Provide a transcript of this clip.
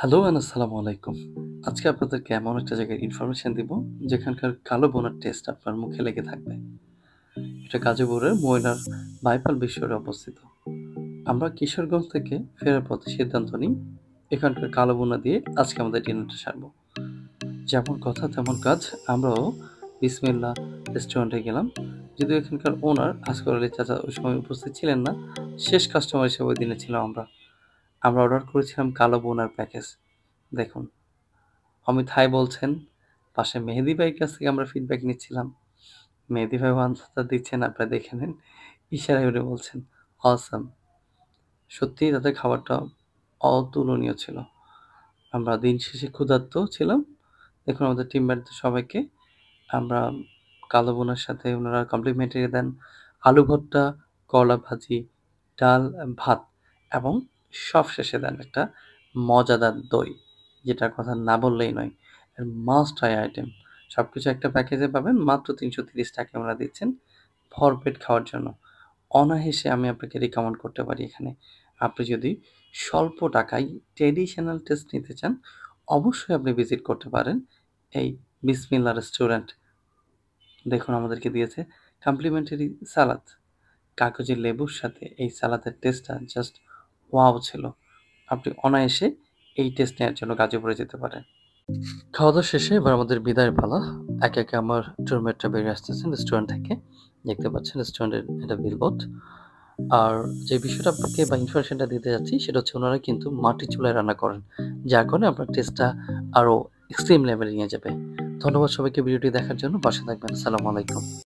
Hello and আসসালামু আলাইকুম। আজকে আপনাদেরকে এমন একটা জায়গার ইনফরমেশন দিব, যেখানকার কালো বোনার টেস্ট আপনার মুখে লেগে থাকবে। এটা গাজীপুরের ময়নার বাইপাল বিশ্বরে অবস্থিত। আমরা কিশোরগঞ্জ থেকে ফেরার পথে সিদ্ধান্ত নিই এখানকার কালো বোনা দিয়ে আজকে আমাদের ডিনারটা সারবো। যেমন কথা তেমন কাজ, আমরাও বিসমিল্লাহ রেস্টুরেন্টে গেলাম। যদিও এখানকার ওনার আসগর আলী চাচা ওই সময় উপস্থিত ছিলেন না, শেষ কাস্টমার হিসেবে ওই দিনে ছিলাম আমরা। আমরা অর্ডার করেছিলাম কালো বোনার প্যাকেজ। দেখুন, অমিত হাই বলছেন, পাশে মেহেদী ভাইয়ের কাছ থেকে আমরা ফিডব্যাক নিচ্ছিলাম। মেহেদী ভাই আনসার দিচ্ছেন, আপনারা দেখে নেন। ইশারায় উনি বলছেন অসাম। সত্যিই তাদের খাবারটা অতুলনীয় ছিল। আমরা দিন শেষে ক্ষুধার্ত ছিলাম। দেখুন আমাদের টিম মেটদের সবাইকে আমরা কালো বোনার সাথে ওনারা কমপ্লিমেন্টারি দেন আলু ভর্তা, করলা ভাজি, ডাল, ভাত এবং সবশেষে দেন একটা মজাদার দই, যেটার কথা না বললেই নয়। Must try item. সবকিছু একটা প্যাকেজে পাবেন, মাত্র ৩৩০ টাকায় ওনারা দিচ্ছেন ভরপেট খাওয়ার জন্য। অনায়াসে আমি আপনাকে রিকমেন্ড করতে পারি এখানে। আপনি যদি স্বল্প টাকায় ট্র্যাডিশনাল টেস্ট নিতে চান, অবশ্যই আপনি ভিজিট করতে পারেন এই বিসমিল্লাহ রেস্টুরেন্ট। দেখুন আমাদেরকে দিয়েছে কমপ্লিমেন্টারি সালাদ। কাগজি লেবুর সাথে এই সালাদের টেস্টটা জাস্ট ওয়াও ছিল। আপনি অনায়াসে এই টেস্ট নেওয়ার জন্য গাজীপুরে যেতে পারেন। খাওয়া-দাওয়া শেষে এবার আমাদের বিদায়ের পালা। একে, একে আমার রুমমেটরা বেরিয়ে আসতেছেন রেস্টুরেন্ট থেকে। দেখতে পাচ্ছেন রেস্টুরেন্টের এটা বিলবোর্ড। আর যে বিষয়টা আপনাকে বা ইনফরমেশনটা দিতে যাচ্ছি সেটা হচ্ছে ওনারা কিন্তু মাটির চুলায় রান্না করেন। যার কারণে আপনার টেস্টটা আরো এক্সট্রিম লেভেলে নিয়ে যাবে। ধন্যবাদ সবাইকে ভিডিওটি দেখার জন্য। পাশে থাকবেন। আসসালামু আলাইকুম।